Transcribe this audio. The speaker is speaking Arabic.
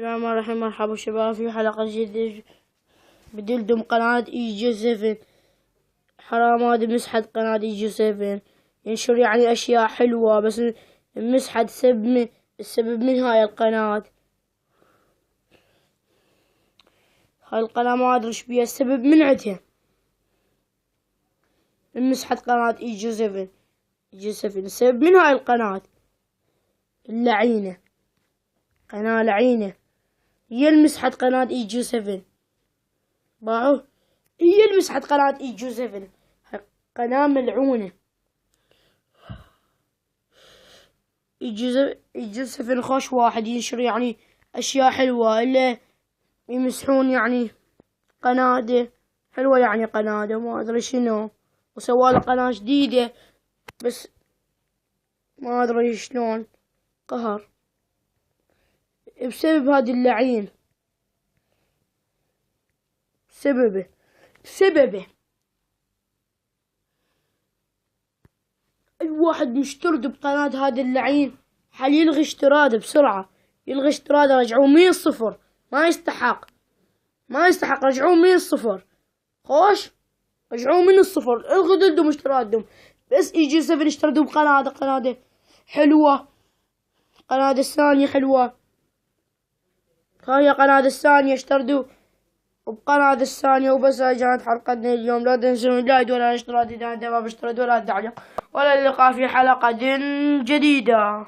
السلام عليكم ورحمة الله. مرحبا شباب في حلقة جديدة بدلدم قناة اي 7. حرام هذا مسحت قناة اي 7، ينشر يعني اشياء حلوة بس مسحت السبب من هاي القناة. هاي القناة ما ادري ايش بيها السبب من عندها، مسحت قناة اي 7. السبب من هاي القناة اللعينة، قناة لعينة، هي اللي مسحت قناة اي 7. باعوا هي اللي مسحت قناة اي 7، قناة ملعونة. اي 7 خوش واحد ينشر يعني اشياء حلوة، الا يمسحون يعني قناة حلوة، يعني قناة ما ادري شنو، وسوى قناة جديدة بس ما ادري شلون قهر بسبب هذا اللعين. بسببه الواحد مشترد بقناة هذا اللعين، حال يلغي اشتراده بسرعة، يلغي اشتراده، رجعوه من الصفر. ما يستحق رجعوه من الصفر. خوش رجعوه من الصفر، الغوا دلدم اشترادهم. بس اي 7 اشتردوا بقناة حلوة، قناة الثانية حلوة، هاي قناة الثانية اشتردوا وبقناة الثانية. وبس هاي كانت حلقتنا اليوم. لا تنسون لايك ولا اشتراك إذا انت ما باشتريت ولا التعليق، ولا اللقاء في حلقة جديدة.